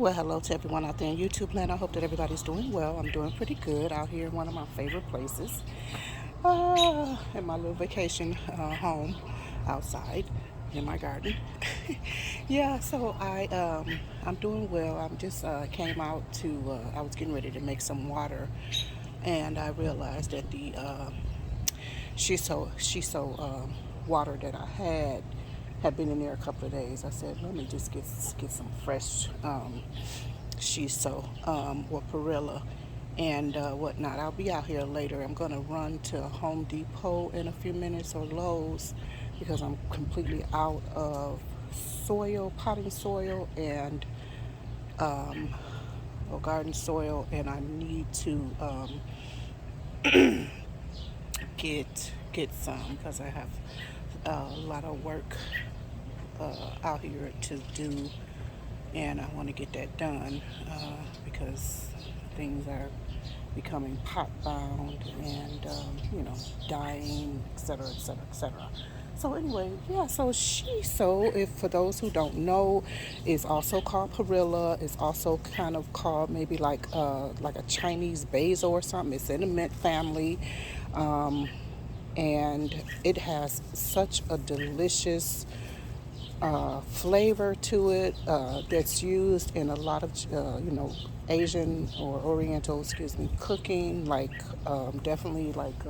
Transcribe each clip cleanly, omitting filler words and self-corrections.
Well, hello to everyone out there in YouTube land. I hope that everybody's doing well. I'm doing pretty good out here in one of my favorite places, in my little vacation home outside in my garden. Yeah, so I'm doing well. I'm just came out to I was getting ready to make some water, and I realized that the Shiso water that I had been in there a couple of days. I said, let me just get some fresh Shiso or Perilla and whatnot. I'll be out here later. I'm gonna run to Home Depot in a few minutes or Lowe's because I'm completely out of soil, potting soil, and um, or garden soil, and I need to get some because I have a lot of work out here to do, and I want to get that done because things are becoming pot bound and dying, etc., etc., etc. So anyway, yeah. So Shiso, if for those who don't know, is also called Perilla. It's also kind of called maybe like a Chinese basil or something. It's in the mint family. Um, and it has such a delicious flavor to it that's used in a lot of Asian or Oriental, excuse me, cooking. Like definitely like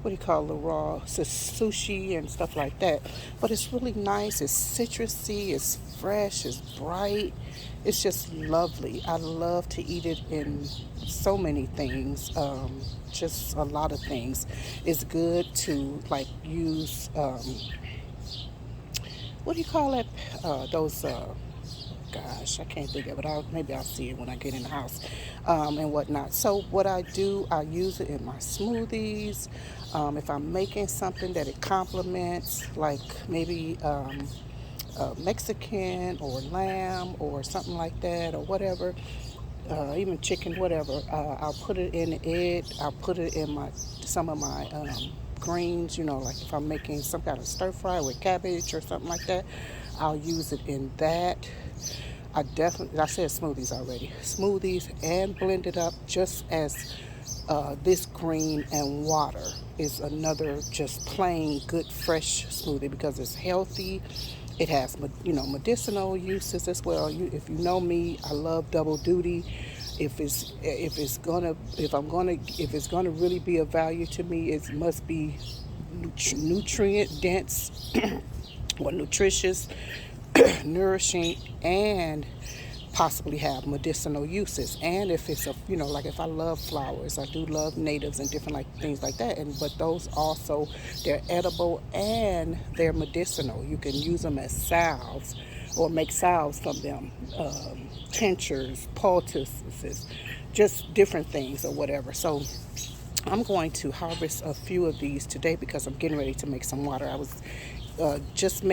what do you call the raw sushi and stuff like that. But it's really nice. It's citrusy. It's fresh. It's bright. It's just lovely. I love to eat it in so many things. Just a lot of things. It's good to like use what do you call it? Those gosh, I can't think of it. Maybe I'll see it when I get in the house and whatnot. So what I do, I use it in my smoothies. If I'm making something that it complements, like maybe Mexican or lamb or something like that or whatever, even chicken, whatever. I'll put it in it. I'll put it in my some of my greens. Like if I'm making some kind of stir fry with cabbage or something like that, I'll use it in that. I said smoothies already. Smoothies and blend it up just as this green and water is another just plain good fresh smoothie because it's healthy. It has medicinal uses as well. If you know me, I love double duty. If it's gonna really be of value to me, it must be nutrient dense or nutritious, nourishing, and possibly have medicinal uses. And if it's like if I love flowers, I do love natives and different like things like that. But those also, they're edible and they're medicinal. You can use them as salves or make salves from them, tinctures, poultices, just different things or whatever. So I'm going to harvest a few of these today because I'm getting ready to make some water. I was just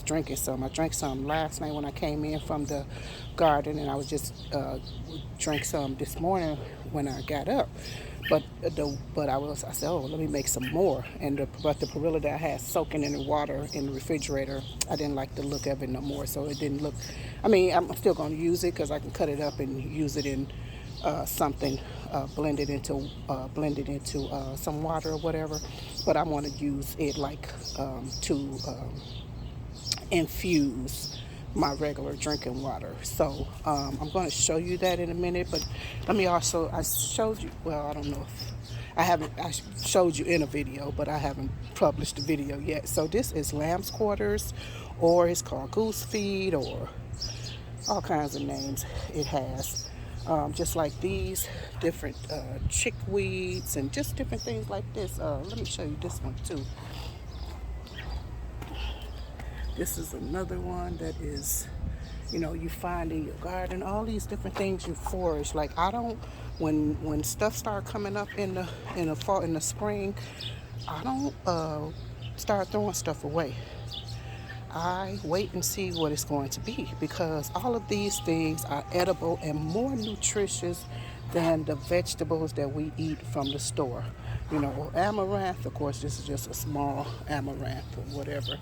drinking some. I drank some last night when I came in from the garden, and I was just drank some this morning when I got up. I said, oh, let me make some more. But the Perilla that I had soaking in the water in the refrigerator, I didn't like the look of it no more. So it didn't look. I mean, I'm still going to use it because I can cut it up and use it in something, blended into some water or whatever. But I want to use it like to infuse my regular drinking water. So I'm going to show you that in a minute. But let me also, I showed you, well, I don't know if I showed you in a video, but I haven't published the video yet. So this is lamb's quarters, or it's called goose feed, or all kinds of names it has. Just like these different chickweeds and just different things like this. Let me show you this one too. This is another one that is, you find in your garden. All these different things you forage. Like I don't, when stuff start coming up in the fall, in the spring, I don't start throwing stuff away. I wait and see what it's going to be because all of these things are edible and more nutritious than the vegetables that we eat from the store. You know, amaranth, of course, this is just a small amaranth or whatever.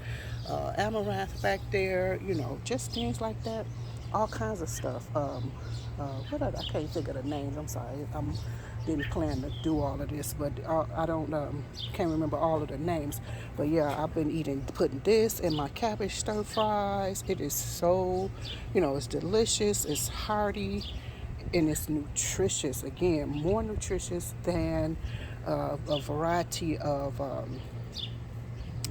Amaranth back there, you know, just things like that. All kinds of stuff. What other, I can't think of the names. I'm sorry. Didn't plan to do all of this, but I don't can't remember all of the names. But yeah, I've been putting this in my cabbage stir fries. It is so, you know, it's delicious. It's hearty, and it's nutritious. Again, more nutritious than a variety of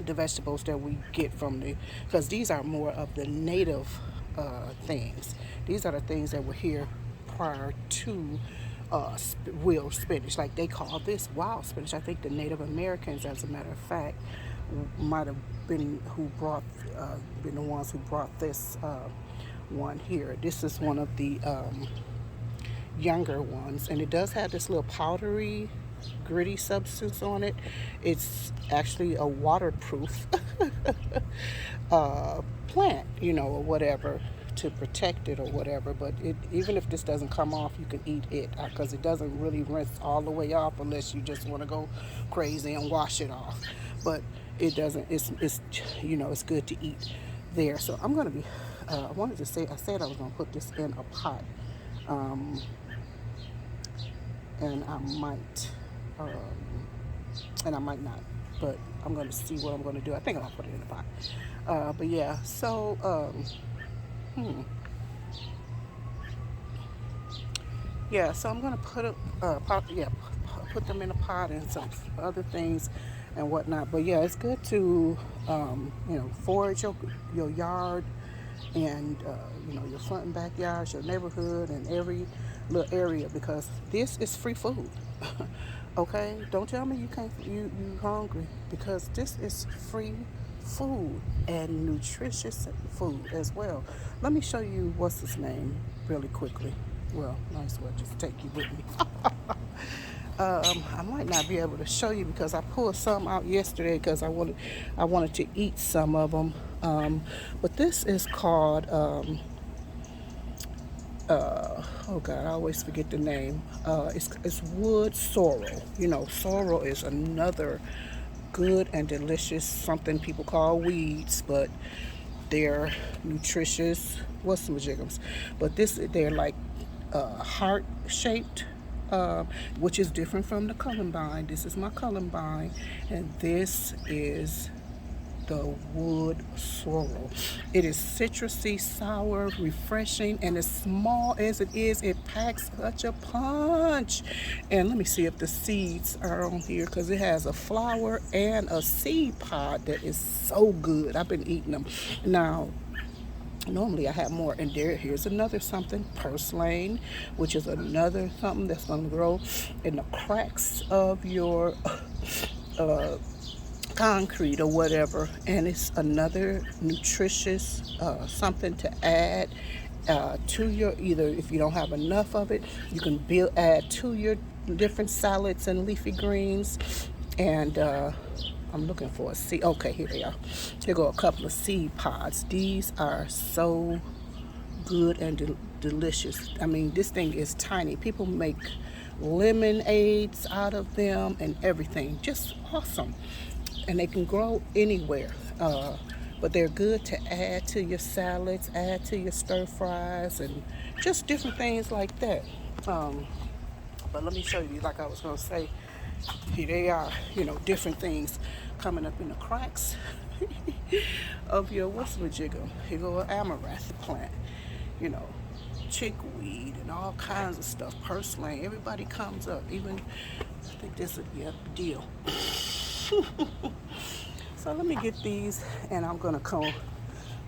the vegetables that we get from because these are more of the native things. These are the things that were here prior to wild spinach. Like they call this wild spinach. I think the Native Americans, as a matter of fact, might have been been the ones who brought this one here. This is one of the younger ones, and it does have this little powdery gritty substance on it. It's actually a waterproof plant, you know, or whatever, to protect it or whatever. But even if this doesn't come off, you can eat it because it doesn't really rinse all the way off unless you just want to go crazy and wash it off. But it doesn't. It's you know, it's good to eat there. So I'm gonna be. I wanted to say. I said I was gonna put this in a pot. And I might, and I might not, but I'm going to see what I'm going to do. I think I'll put it in the pot. But yeah, so, yeah, so I'm going to put them in a pot and some other things and whatnot. But yeah, it's good to, you know, forage your yard and, you know, your front and backyards, your neighborhood, and every little area, because this is free food. Okay, don't tell me you hungry, because this is free food and nutritious food as well. Let me show you what's his name really quickly. Well, might as well just take you with me. I might not be able to show you because I pulled some out yesterday because I wanted to eat some of them. But this is called oh God, I always forget the name. It's wood sorrel. You know, sorrel is another good and delicious something people call weeds, but they're nutritious. What's some jiggums? But they're like heart shaped, which is different from the columbine. This is my columbine, and this is the wood sorrel. It is citrusy, sour, refreshing, and as small as it is, it packs such a punch. And let me see if the seeds are on here, because it has a flower and a seed pod that is so good. I've been eating them. Now, normally I have more, and here's another something, purslane, which is another something that's going to grow in the cracks of your concrete or whatever, and it's another nutritious something to add to your, either if you don't have enough of it, you can add to your different salads and leafy greens. And I'm looking for a seed. Okay, here they are. Here go a couple of seed pods. These are so good and delicious. I mean, this thing is tiny. People make lemonades out of them and everything. Just awesome. And they can grow anywhere, but they're good to add to your salads, add to your stir fries, and just different things like that. But let me show you, like I was going to say, here they are, you know, different things coming up in the cracks of your whatchamajigger. Here go an amaranth plant, you know, chickweed and all kinds of stuff, purslane. Everybody comes up, even, I think this would be a deal. So let me get these, and I'm gonna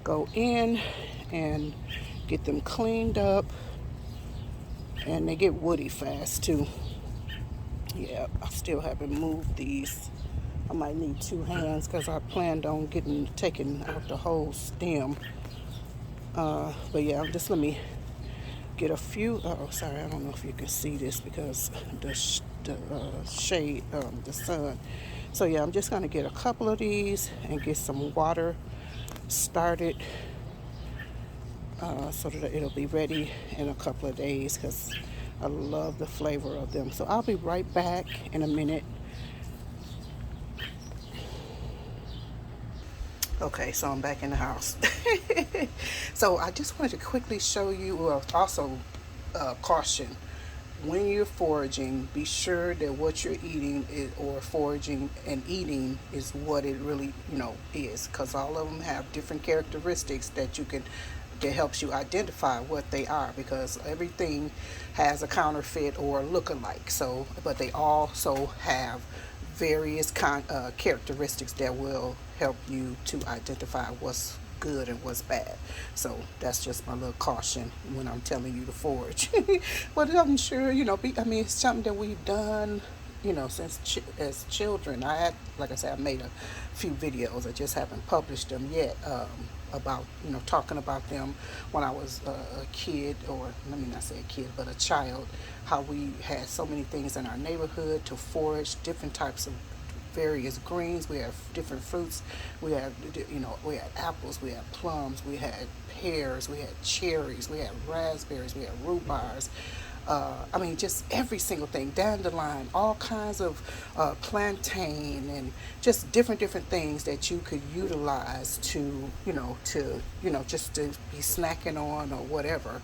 go in and get them cleaned up, and they get woody fast too. Yeah, I still haven't moved these. I might need 2 hands because I planned on taking out the whole stem. But yeah, let me get a few. Oh, sorry, I don't know if you can see this because the shade, the sun. So yeah, I'm just gonna get a couple of these and get some water started so that it'll be ready in a couple of days, because I love the flavor of them. So I'll be right back in a minute Okay, so I'm back in the house. So I just wanted to quickly show you, well, also caution. When you're foraging, be sure that what you're eating is, or foraging and eating is what it really, is. Because all of them have different characteristics that helps you identify what they are. Because everything has a counterfeit or look-alike. So, but they also have various characteristics that will help you to identify what's good and what's bad. So that's just my little caution when I'm telling you to forage. But I'm sure, it's something that we've done, since as children. Like I said, I made a few videos. I just haven't published them yet. About talking about them when I was a kid, or let me not say a kid but a child, how we had so many things in our neighborhood to forage, different types of various greens. We have different fruits. We had apples, we had plums, we had pears, we had cherries, we had raspberries, we had rhubarbs. Just every single thing, dandelion, all kinds of plantain, and just different things that you could utilize just to be snacking on or whatever.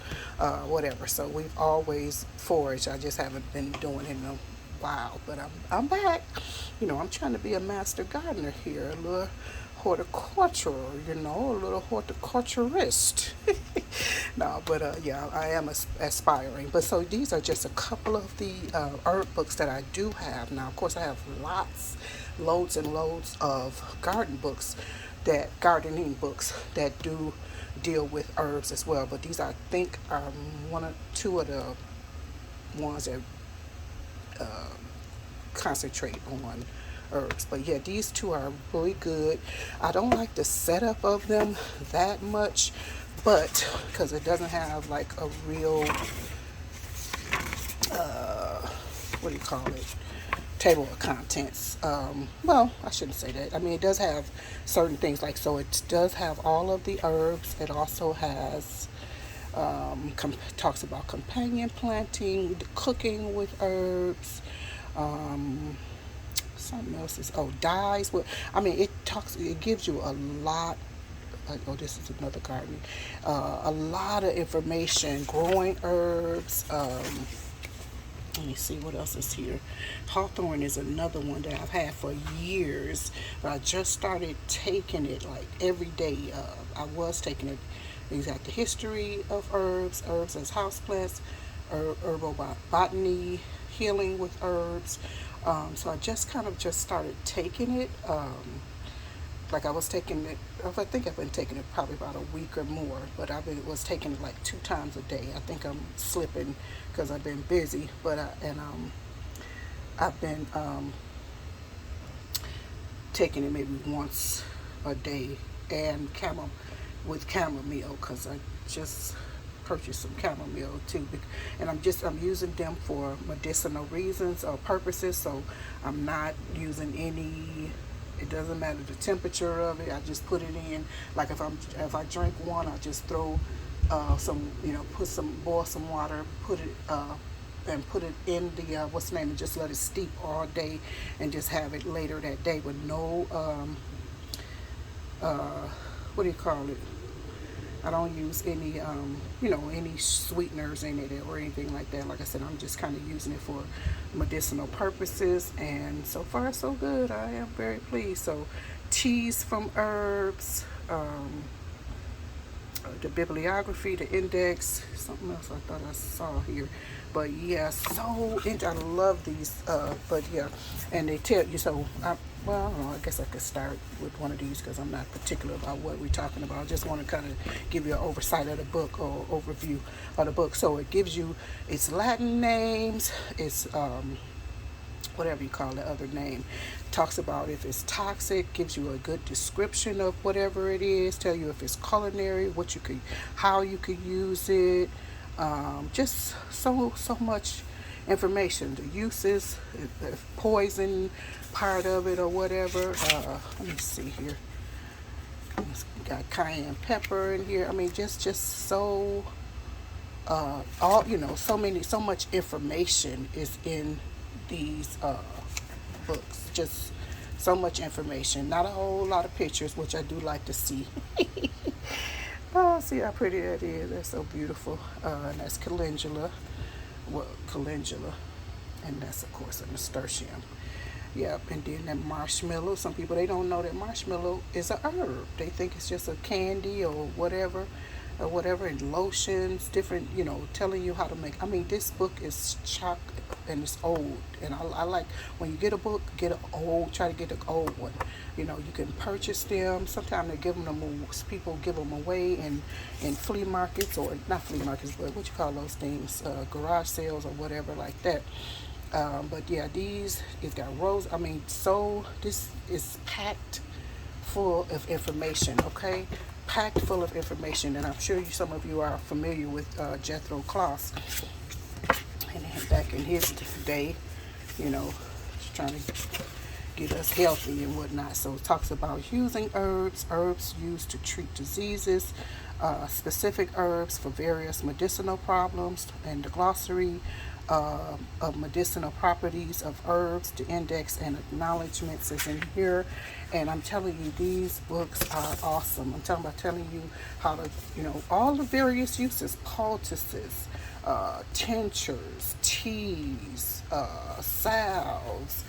So we've always foraged. I just haven't been doing it in a while, but I'm back. I'm trying to be a master gardener here, a little horticultural, a little horticulturist. No, but yeah, I am aspiring. But so these are just a couple of the herb books that I do have. Now, of course, I have loads and loads of gardening books that do deal with herbs as well. But these, I think, are one or two of the ones that concentrate on herbs. But yeah, these two are really good. I don't like the setup of them that much, but because it doesn't have like a real what do you call it, table of contents. Well, I shouldn't say that. It does have certain things, like, so it does have all of the herbs. It also has talks about companion planting, cooking with herbs. Something else is, dyes. Well, it gives you a lot. This is another garden. A lot of information, growing herbs. Let me see what else is here. Hawthorn is another one that I've had for years, but I just started taking it like every day. I was taking it. These got the history of herbs as houseplants, herbal botany, healing with herbs. So I just started taking it. Like I was taking it, I think I've been taking it probably about a week or more, but was taking it like 2 times a day. I think I'm slipping because I've been busy, but I've been taking it maybe once a day, and with chamomile, because I just purchased some chamomile too, and I'm using them for medicinal reasons or purposes. So I'm not using any. It doesn't matter the temperature of it. I just put it in. Like if I drink one, I just throw boil some water, put it in the what's the name, and just let it steep all day, and just have it later that day with no what do you call it? I don't use any any sweeteners in it or anything like that. Like I said, I'm just kind of using it for medicinal purposes, and so far so good. I am very pleased. So teas from herbs, the bibliography, the index, something else I thought I saw here. But yeah, I love these. But yeah, and they tell you, so I don't know, I guess I could start with one of these because I'm not particular about what we're talking about. I just want to kind of give you an oversight of the book, or overview of the book. So it gives you its Latin names, its whatever you call the other name. Talks about if it's toxic, gives you a good description of whatever it is, tell you if it's culinary, how you could use it. Just so much information, the uses, the poison part of it or whatever. Let me see here. Got cayenne pepper in here. Just so so much information is in these books. Just So much information, not a whole lot of pictures, which I do like to see. Oh, see how pretty that is. That's so beautiful. And that's calendula. Well, calendula. And that's, of course, a nasturtium. Yep, and then that marshmallow. Some people, they don't know that marshmallow is a herb. They think it's just a candy or whatever, and lotions, different, telling you how to make. I mean, this book is chock and it's old. And I like when you get a book, try to get the old one. You can purchase them. Sometimes they give them, people give them away in flea markets, or not flea markets, but what you call those things, garage sales or whatever like that. But yeah, it's got rows. I mean, so this is packed full of information, okay? Packed full of information. And I'm sure some of you are familiar with Jethro Kloss. And back in his day, trying to get us healthy and whatnot. So it talks about using herbs used to treat diseases, specific herbs for various medicinal problems, and the glossary of medicinal properties of herbs, the index and acknowledgments is in here. And I'm telling you, these books are awesome. I'm talking about telling you how to, all the various uses, poultices, tinctures, teas, salves,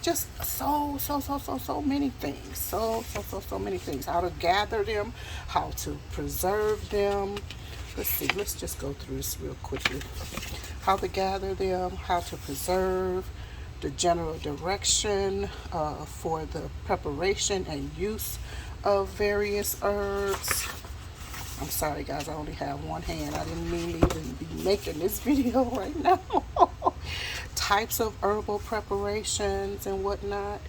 just so many things. So many things. How to gather them, how to preserve them. Let's see, let's just go through this real quickly. How to gather them, how to preserve, the general direction for the preparation and use of various herbs. I'm sorry guys, I only have one hand. I didn't mean to even be making this video right now. Types of herbal preparations and whatnot.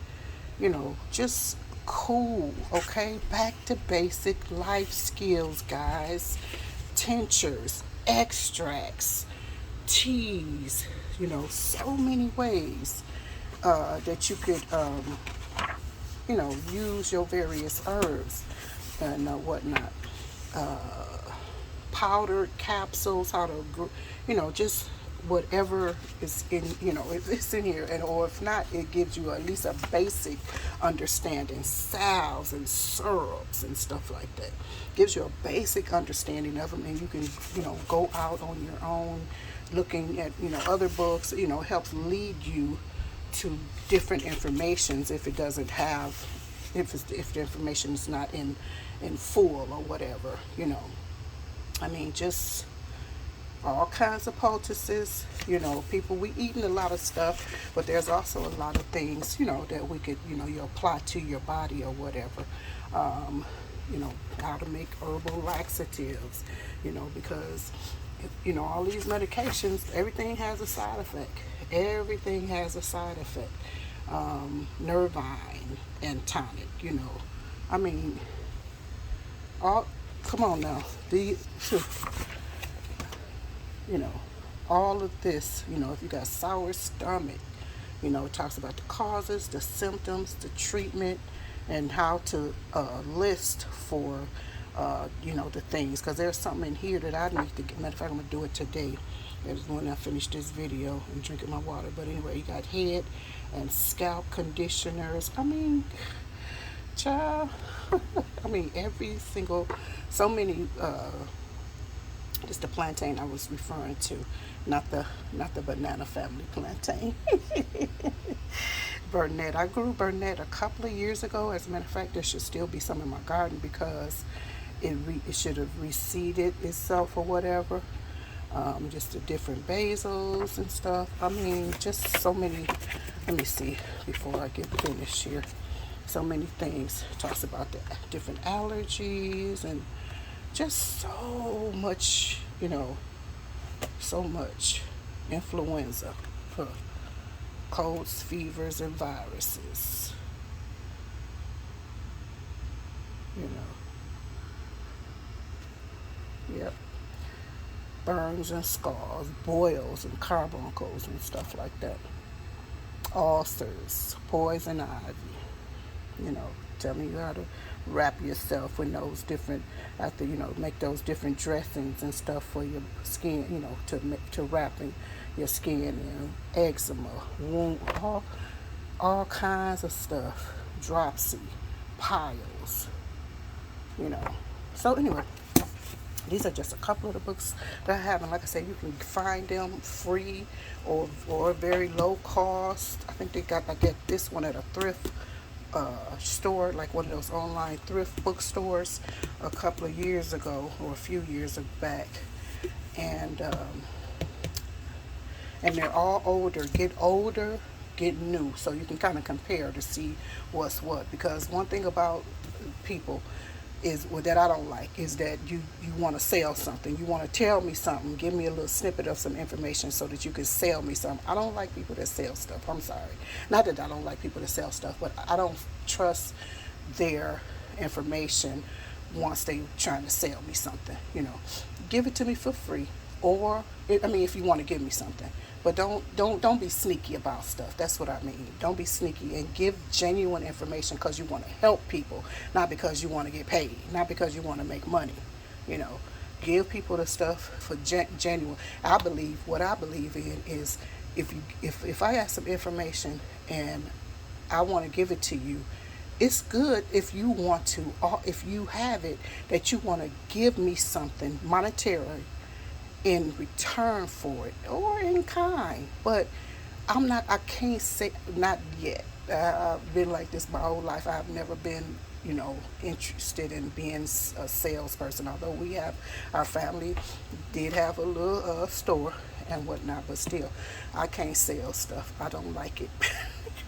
Just cool, okay? Back to basic life skills, guys. Tinctures, extracts, teas, so many ways that you could, use your various herbs and whatnot. Powdered capsules, how to, just whatever is in, if it's in here, and or if not, it gives you at least a basic understanding. Salves and syrups and stuff like that gives you a basic understanding of them, and you can go out on your own looking at other books. Helps lead you to different informations if it doesn't have, if the information is not in full or whatever. I mean, just all kinds of poultices. People, we eating a lot of stuff, but there's also a lot of things, that we could, you apply to your body or whatever. How to make herbal laxatives, because, all these medications, everything has a side effect. Everything has a side effect. Nervine and tonic, I mean, come on now. All of this, if you got sour stomach, it talks about the causes, the symptoms, the treatment, and how to list for, the things. Because there's something in here that I need to get. Matter of fact, I'm going to do it today. It's when I finish this video and drinking my water. But anyway, you got head and scalp conditioners. I mean, child, I mean, every single, so many, it's the plantain I was referring to, not the banana family plantain. Burnet. I grew burnet a couple of years ago. As a matter of fact, there should still be some in my garden because it should have reseeded itself or whatever. Just the different basils and stuff. I mean, just so many. Let me see before I get finished here. So many things. It talks about the different allergies and just so much, so much. Influenza, colds, fevers, and viruses. Yep. Burns and scars, boils and carbuncles and stuff like that. Ulcers, poison ivy. Telling you how to wrap yourself in those different, after make those different dressings and stuff for your skin, to wrapping your skin in. Eczema, wound, all kinds of stuff, dropsy, piles, you know. So anyway, these are just a couple of the books that I have, and like I said, you can find them free or very low cost. I think I get this one at a thrift store, like one of those online thrift bookstores, a couple of years ago or a few years back, and they're all older, get new, so you can kind of compare to see what's what. Because one thing about people is well, that I don't like is that you want to sell something. You want to tell me something, give me a little snippet of some information so that you can sell me something. I don't like people that sell stuff. I'm sorry. Not that I don't like people that sell stuff, but I don't trust their information once they trying to sell me something. You know, give it to me for free, or I mean, if you want to give me something. But don't be sneaky about stuff. That's what I mean. Don't be sneaky and give genuine information because you want to help people, not because you want to get paid, not because you want to make money. You know, give people the stuff for genuine. What I believe in is if I have some information and I want to give it to you, it's good if you want to, or if you have it that you want to give me something monetary in return for it or in kind. But I can't say, not yet. I've been like this my whole life. I've never been, interested in being a salesperson, although our family did have a little store and whatnot, but still, I can't sell stuff. I don't like it.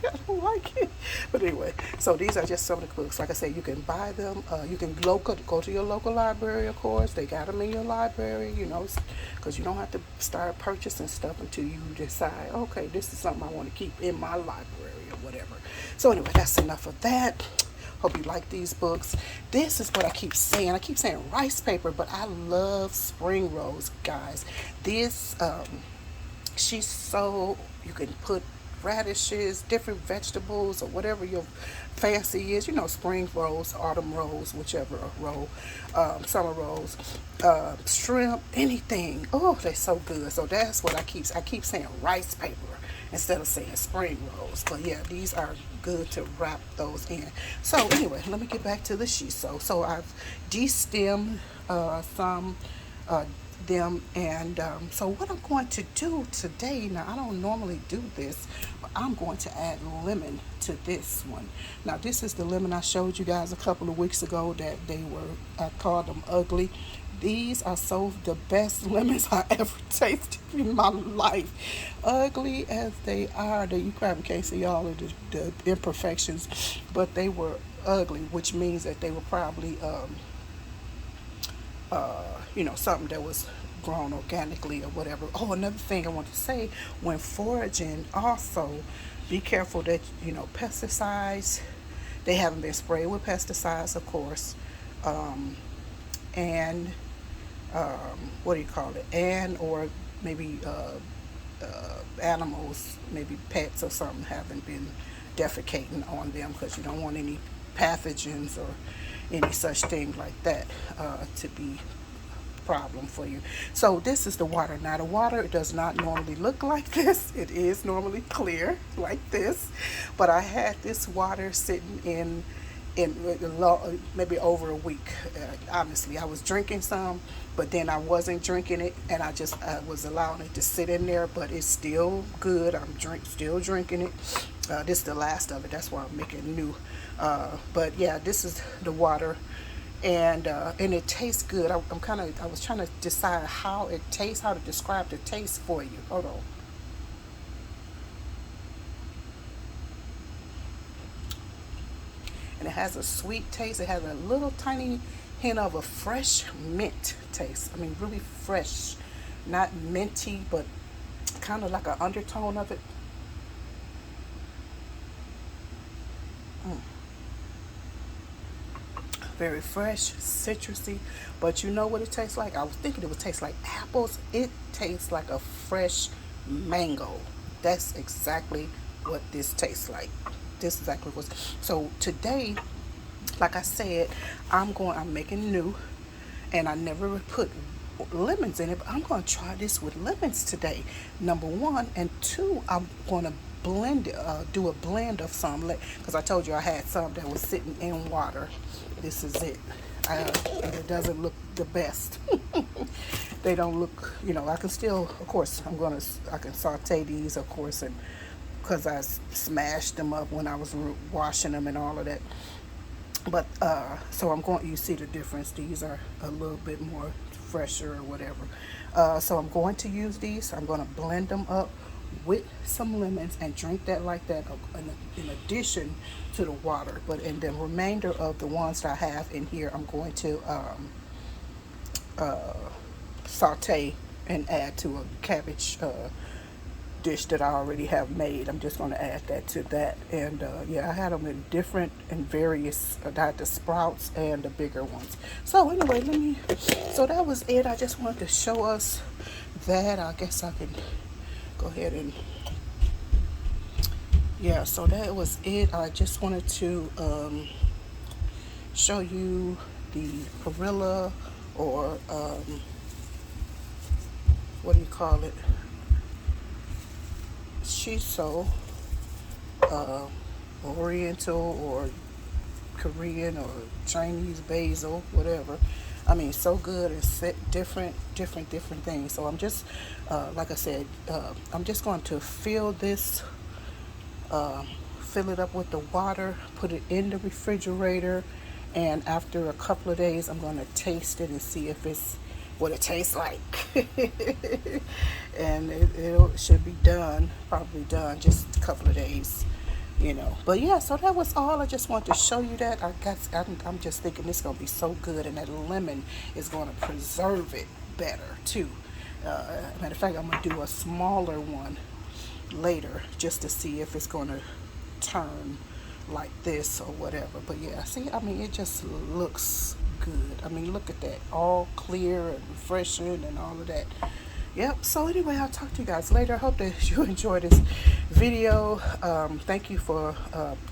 I don't like it. But anyway, so these are just some of the books. Like I said, you can buy them. You can go to your local library, of course. They got them in your library, because you don't have to start purchasing stuff until you decide, okay, this is something I want to keep in my library or whatever. So anyway, that's enough of that. Hope you like these books. This is what I keep saying. I keep saying rice paper, but I love spring rolls, guys. This, Shiso, you can put radishes, different vegetables, or whatever your fancy is. Spring rolls, autumn rolls, whichever roll, summer rolls, shrimp, anything. Oh, they're so good. So that's what I keep saying rice paper instead of saying spring rolls. But yeah, these are good to wrap those in. So anyway, let me get back to the shiso. So I've destemmed some them, and so what I'm going to do today, now I don't normally do this, but I'm going to add lemon to this one. Now this is the lemon I showed you guys a couple of weeks ago that I called them ugly. These are the best lemons I ever tasted in my life. Ugly as they are, you probably can't see all of the imperfections, but they were ugly, which means that they were probably something that was grown organically or whatever. Oh, another thing I want to say, when foraging, also be careful that, pesticides, they haven't been sprayed with pesticides, of course, and what do you call it? And or maybe animals, maybe pets or something, haven't been defecating on them, because you don't want any pathogens or any such thing like that to be a problem for you. So this is the water. Now the water does not normally look like this. It is normally clear like this, but I had this water sitting in maybe over a week. Honestly, I was drinking some, but then I wasn't drinking it, and I was allowing it to sit in there. But it's still good. I'm still drinking it. This is the last of it. That's why I'm making new. But yeah, this is the water, and it tastes good. I was trying to decide how it tastes, how to describe the taste for you. Hold on. And it has a sweet taste. It has a little tiny hint of a fresh mint taste. I mean, really fresh, not minty, but kind of like an undertone of it. Very fresh, citrusy, but you know what it tastes like? I was thinking it would taste like apples. It tastes like a fresh mango. That's exactly what this tastes like. This is exactly what's. So today, like I said, I'm making new, and I never put lemons in it, but I'm going to try this with lemons today. Number one, and two, I'm going to do a blend of some, because I told you I had some that was sitting in water. This is it. And it doesn't look the best. They don't look, I can still, of course, I can saute these, of course, and because I smashed them up when I was washing them and all of that. But so you see the difference. These are a little bit more fresher or whatever. So I'm going to use these. I'm going to blend them up with some lemons and drink that like that in addition to the water. But in the remainder of the ones that I have in here, I'm going to saute and add to a cabbage dish that I already have made. I'm just going to add that to that. And yeah, I had them in different and various. I had the sprouts and the bigger ones. So anyway, so that was it. I just wanted to show us that. I guess I can go ahead and, yeah, so that was it. I just wanted to show you the Perilla, or what do you call it, Shiso, Oriental or Korean or Chinese basil, whatever. I mean, so good. It's different things. So I'm just, like I said, I'm just going to fill it up with the water, put it in the refrigerator, and after a couple of days, I'm going to taste it and see if it's what it tastes like. And it should be probably done, just a couple of days. But yeah, so that was all. I just wanted to show you that. I'm just thinking this is going to be so good, and that lemon is going to preserve it better too. Matter of fact, I'm going to do a smaller one later just to see if it's going to turn like this or whatever. But yeah, see, I mean, it just looks good. I mean, look at that, all clear and refreshing and all of that. Yep. So anyway, I'll talk to you guys later. I hope that you enjoyed this video. Thank you for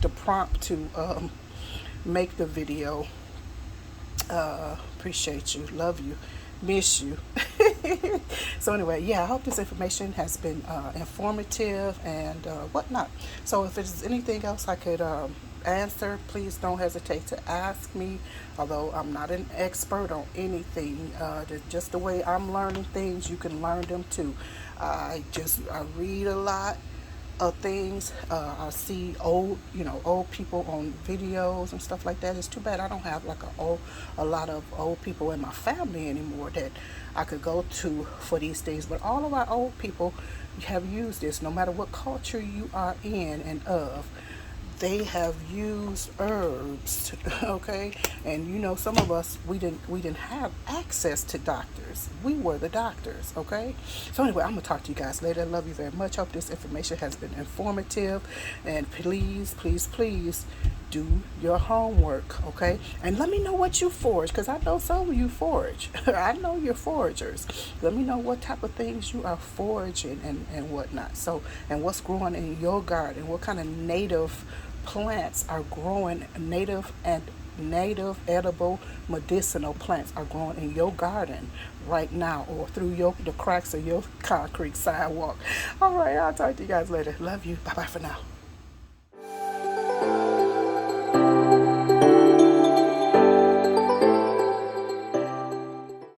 the prompt to make the video. Appreciate you, love you, miss you. So anyway, yeah, I hope this information has been informative and whatnot. So if there's anything else I could answer, please don't hesitate to ask me. Although I'm not an expert on anything, just the way I'm learning things, you can learn them too. I read a lot of things. I see old people on videos and stuff like that. It's too bad I don't have like a lot of old people in my family anymore that I could go to for these things. But all of our old people have used this, no matter what culture you are in and of. They have used herbs, okay? And some of us, we didn't have access to doctors. We were the doctors, okay? So anyway, I'm gonna talk to you guys later. I love you very much. Hope this information has been informative. And please, please, please do your homework, okay? And let me know what you forage, because I know some of you forage. I know you're foragers. Let me know what type of things you are foraging and whatnot. So, and what's growing in your garden, what kind of native plants are growing, native edible medicinal plants are growing in your garden right now, or through the cracks of your concrete sidewalk. All right, I'll talk to you guys later. Love you. Bye bye for now.